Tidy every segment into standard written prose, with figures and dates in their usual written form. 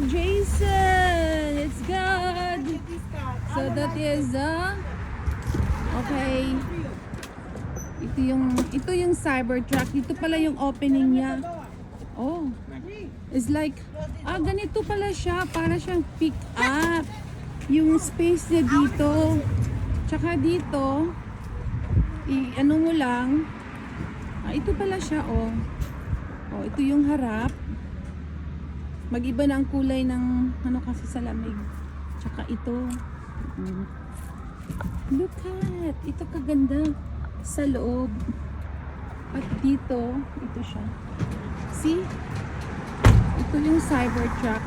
Jason. It's good. So that is okay. Ito yung Cybertruck. Dito pala yung opening niya. Oh. It's like ganito pala siya, para siyang pick up. Yung space niya dito. Tsaka dito ano mo lang. Ito pala siya, oh. Oh, ito yung harap. Mag-iba na ang kulay ng ano kasi sa lamig. Tsaka ito. Look at, ito kaganda sa loob. At dito, ito siya. See? Ito yung Cybertruck.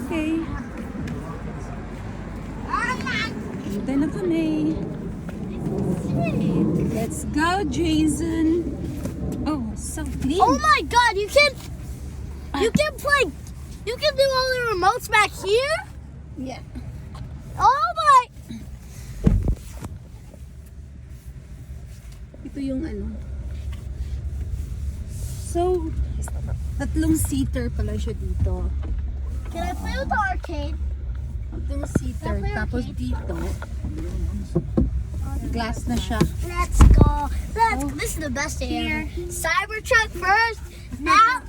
Okay. Hintay na kami. Let's go, Jason. Oh, so clean. Oh my God! You can play. You can do all the remotes back here. Yeah. Oh my! Ito yung ano. So, tatlong seater pala siya dito. Can I play with the arcade? Tatlong seater. Tapos dito, glass na siya. Let's go. This is the best day ever. Cybertruck first. Now,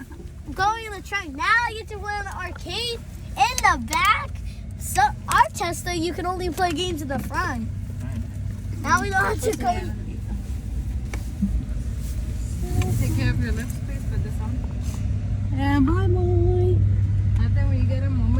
going in the truck. Now I get to play on the arcade in the back. So our Tesla, you can only play games in the front. Now we don't have to go. Take care of your lips, please, for this one. Bye, boy. I think when you get a moment.